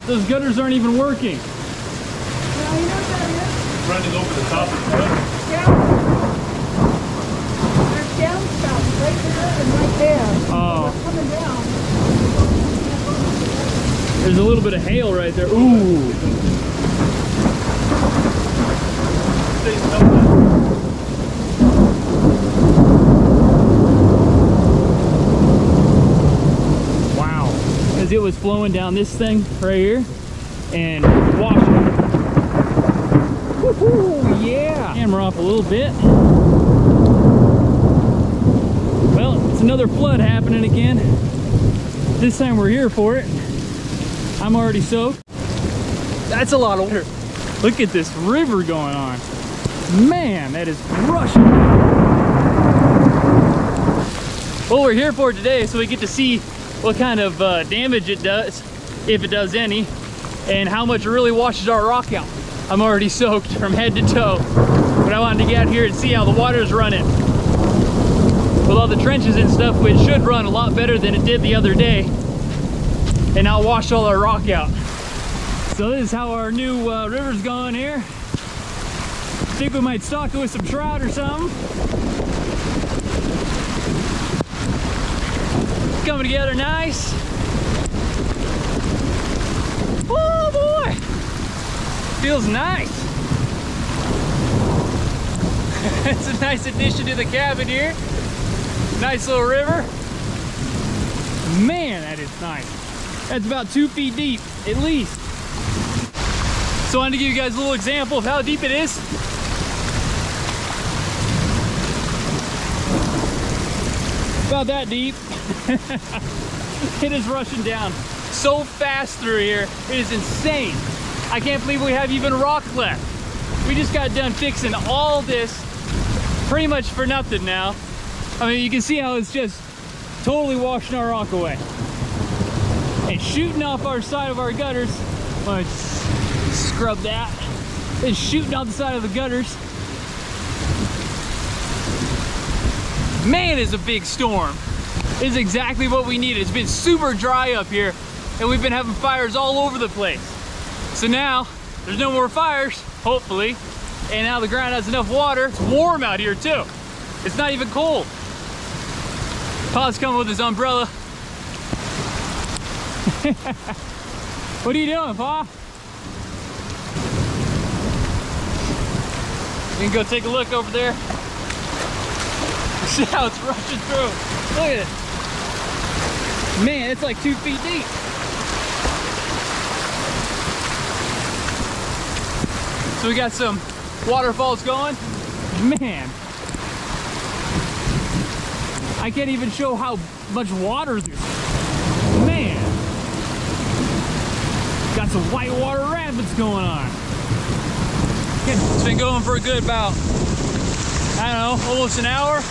Those gutters aren't even working. Yeah, you know what that is? Running over the top of the gutter. Down. There's downspouts right there and right there. Oh. They're coming down. There's a little bit of hail right there. Ooh. Wow. As it was flowing down this thing right here and washing. Woohoo! Yeah. Camera off a little bit. Well, it's another flood happening again. This time we're here for it. I'm already soaked. That's a lot of water. Look at this river going on. Man, that is rushing. Well, we're here for it today, so we get to see what kind of damage it does, if it does any, and how much it really washes our rock out. I'm already soaked from head to toe, but I wanted to get out here and see how the water's running. With all the trenches and stuff, it should run a lot better than it did the other day, and not wash all our rock out. So this is how our new river's going here. I think we might stock it with some trout or something. It's coming together nice. Oh boy, feels nice. It's a nice addition to the cabin here. Nice little river. Man, that is nice. That's about 2 feet deep, at least. So I wanted to give you guys a little example of how deep it is. About that deep. It is rushing down so fast through here. It is insane. I can't believe we have even rock left. We just got done fixing all this pretty much for nothing now. I mean, you can see how it's just totally washing our rock away. And shooting off our side of our gutters. Let's scrub that. It's shooting off the side of the gutters. Man, it's a big storm. It's exactly what we needed. It's been super dry up here, and we've been having fires all over the place. So now, there's no more fires, hopefully, and now the ground has enough water. It's warm out here too. It's not even cold. Pa's coming with his umbrella. What are you doing, Pa? We can go take a look over there. See how it's rushing through. Look at it. Man, it's like 2 feet deep. So we got some waterfalls going. Man, I can't even show how much water there's. Man, got some whitewater rapids going on. It's been going for a good about, I don't know, almost an hour.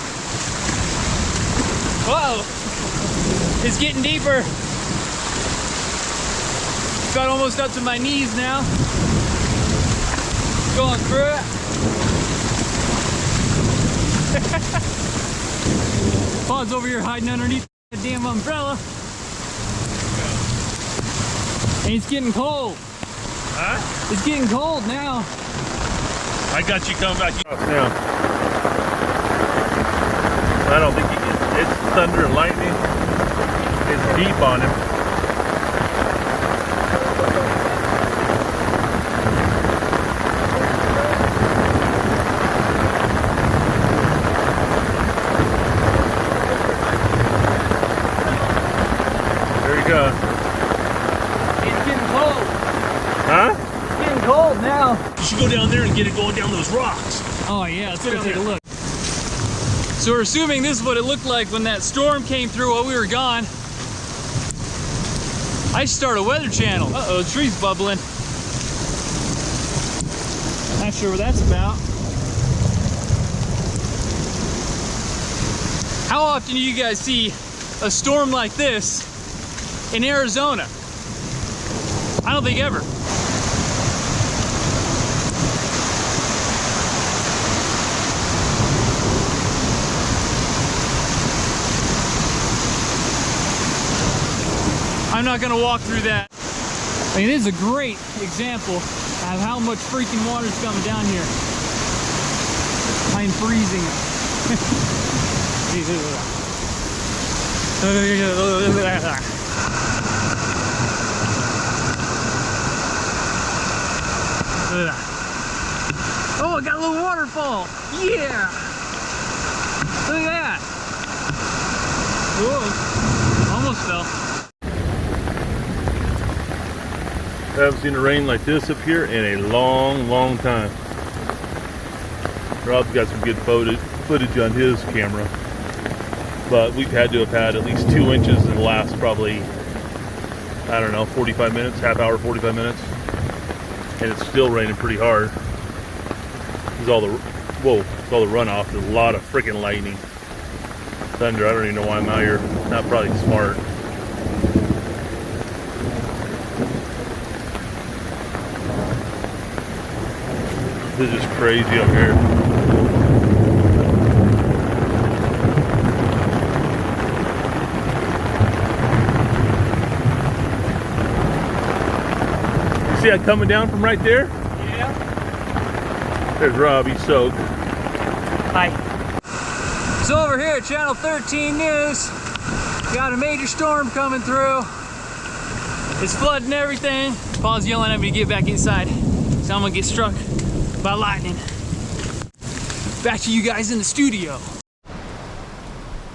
Whoa, it's getting deeper. Got almost up to my knees now. Going through it. Pa's over here hiding underneath the damn umbrella. And it's getting cold. Huh? It's getting cold now. I got you coming back now. I don't think you can. It's thunder and lightning. It's deep on him. There you go. It's getting cold. Huh? It's getting cold now. You should go down there and get it going down those rocks. Oh yeah, let's go take a look. So we're assuming this is what it looked like when that storm came through while we were gone. I should start a weather channel. Uh-oh, the tree's bubbling. Not sure what that's about. How often do you guys see a storm like this in Arizona? I don't think ever. I'm not gonna walk through that. I mean, this is a great example of how much freaking water is coming down here. I'm freezing. Oh, I got a little waterfall. Yeah. Look at that. Whoa. Almost fell. I haven't seen it rain like this up here in a long time. Rob's got some good footage on his camera, but we've had to have had at least 2 inches in the last probably, I don't know, 45 minutes, half hour, 45 minutes, and it's still raining pretty hard. There's all the runoff. There's a lot of freaking lightning, thunder. I don't even know why I'm out here. Not probably smart. This is just crazy up here. See that coming down from right there? Yeah. There's Rob, he's soaked. Hi. So over here at Channel 13 News, got a major storm coming through. It's flooding everything. Paul's yelling at me to get back inside, so I'm gonna get struck by lightning. Back to you guys in the studio.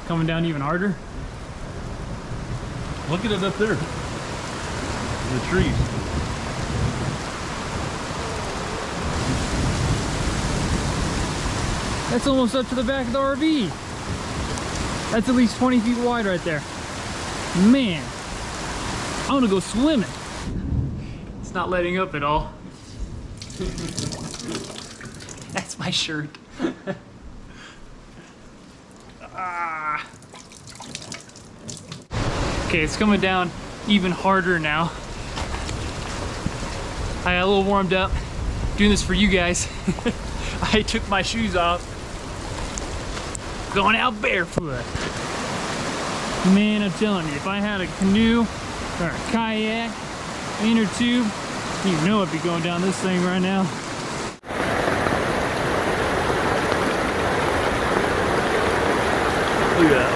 Coming down even harder. Look at it up there. The trees. That's almost up to the back of the RV. That's at least 20 feet wide right there. Man, I want to go swimming. It's not letting up at all. That's my shirt. Ah. Okay, it's coming down even harder now. I got a little warmed up doing this for you guys. I took my shoes off, going out barefoot. Man, I'm telling you, if I had a canoe or a kayak, inner tube, you know I'd be going down this thing right now. Look at that.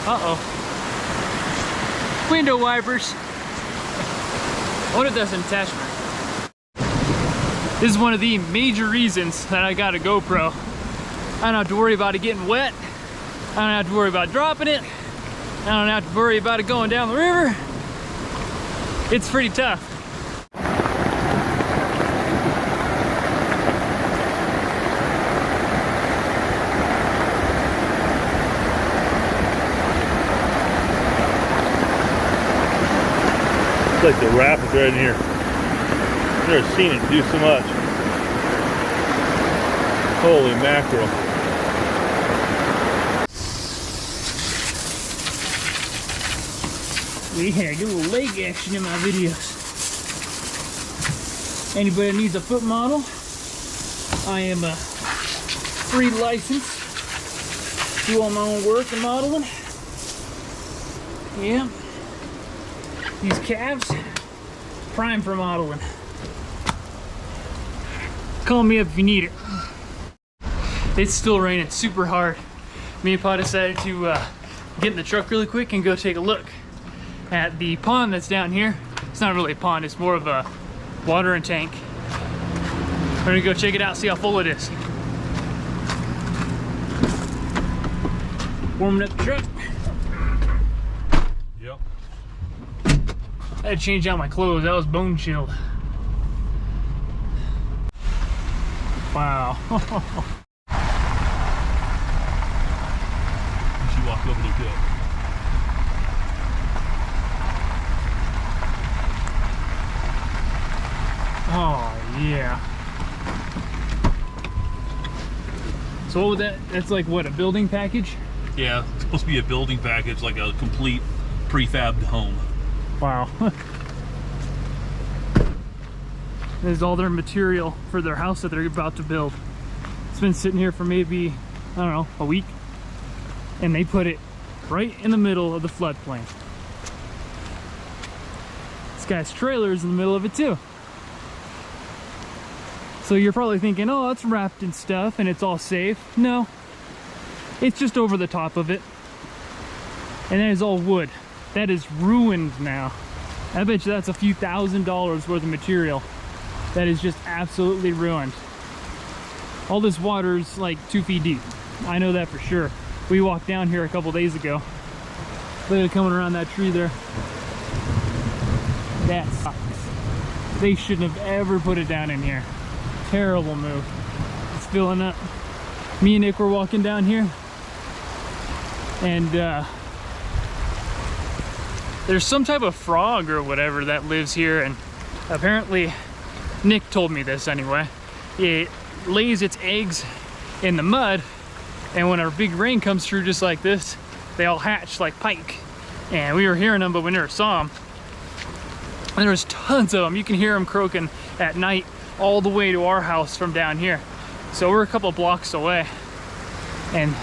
Uh-oh. Window wipers. I wonder if that's an attachment. This is one of the major reasons that I got a GoPro. I don't have to worry about it getting wet. I don't have to worry about dropping it. I don't have to worry about it going down the river. It's pretty tough. It's like the rapids right in here. I've never seen it do so much. Holy mackerel. Yeah, get a little leg action in my videos. Anybody that needs a foot model, I am a free license. Do all my own work and modeling. Yeah. These calves, prime for modeling. Call me up if you need it. It's still raining super hard. Me and Pa decided to get in the truck really quick and go take a look at the pond that's down here. It's not really a pond, it's more of a watering tank. We're gonna go check it out, see how full it is. Warming up the truck. Yep. I had to change out my clothes, that was bone chilled. Wow. walk over there to it. Oh yeah. So what would that's like what, a building package? Yeah, it's supposed to be a building package, like a complete prefabbed home. Wow. This is all their material for their house that they're about to build. It's been sitting here for maybe, I don't know, a week. And they put it right in the middle of the floodplain. This guy's trailer is in the middle of it too. So you're probably thinking, oh, it's wrapped in stuff and it's all safe. No, it's just over the top of it. And that is all wood. That is ruined now. I bet you that's a few $1,000s worth of material. That is just absolutely ruined. All this water is like 2 feet deep. I know that for sure. We walked down here a couple days ago. Look at it coming around that tree there. That sucks. They shouldn't have ever put it down in here. Terrible move. It's filling up. Me and Nick were walking down here, and there's some type of frog or whatever that lives here, and apparently Nick told me this anyway. It lays its eggs in the mud, and when a big rain comes through just like this, they all hatch like pike. And we were hearing them, but we never saw them. And there's tons of them. You can hear them croaking at night all the way to our house from down here. So we're a couple blocks away. And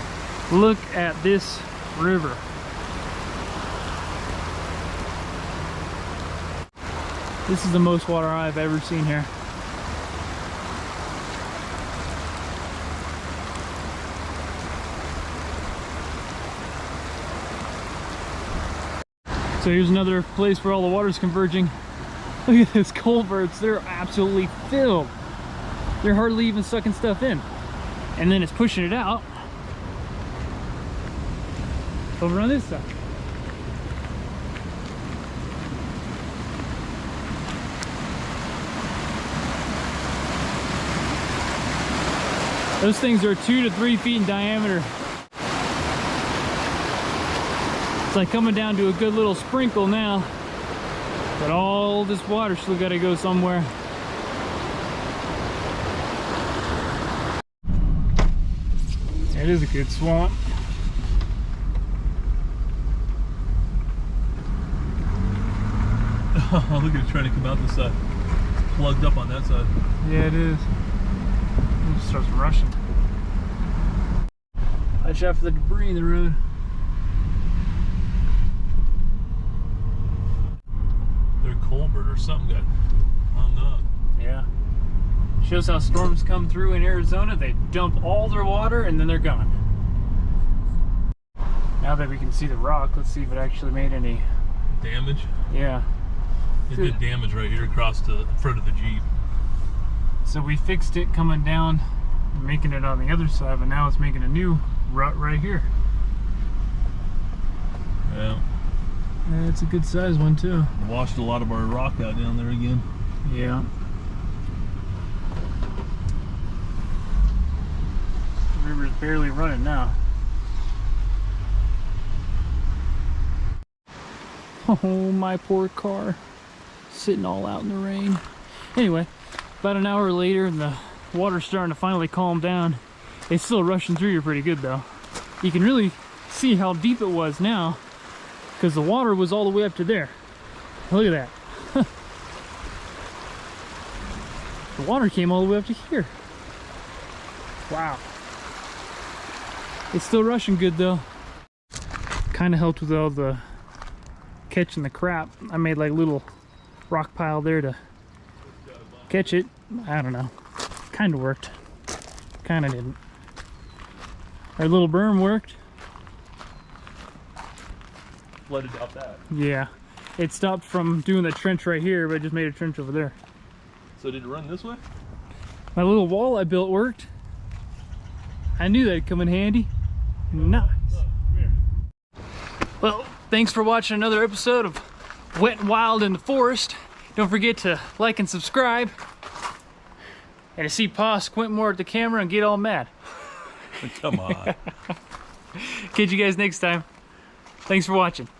look at this river. This is the most water I've ever seen here. So here's another place where all the water's converging. Look at those culverts, they're absolutely filled. They're hardly even sucking stuff in. And then it's pushing it out over on this side. Those things are 2 to 3 feet in diameter. It's like coming down to a good little sprinkle now. But all this water still got to go somewhere. It is a good swamp. Oh, look at it trying to come out this side. It's plugged up on that side. Yeah, it is. It just starts rushing. Watch out for the debris in the road. Culvert or something got hung up. Yeah. Shows how storms come through in Arizona. They dump all their water and then they're gone. Now that we can see the rock, let's see if it actually made any damage. Yeah. It did damage right here across the front of the Jeep. So we fixed it coming down, making it on the other side, but now it's making a new rut right here. Yeah. It's a good size one too. Washed a lot of our rock out down there again. Yeah. The river's barely running now. Oh, my poor car. Sitting all out in the rain. Anyway, about an hour later and the water's starting to finally calm down. It's still rushing through here pretty good though. You can really see how deep it was now, because the water was all the way up to there. Look at that. The water came all the way up to here. Wow. It's still rushing good though. Kind of helped with all the catching the crap. I made like a little rock pile there to catch it. I don't know. Kind of worked. Kind of didn't. Our little berm worked. Flooded out that. Yeah, it stopped from doing the trench right here, but it just made a trench over there. So did it run this way? My little wall I built worked. I knew that'd come in handy. Nice. Well, thanks for watching another episode of Wet and Wild in the Forest. Don't forget to like and subscribe. And to see Pa squint more at the camera and get all mad. Come on. Catch you guys next time. Thanks for watching.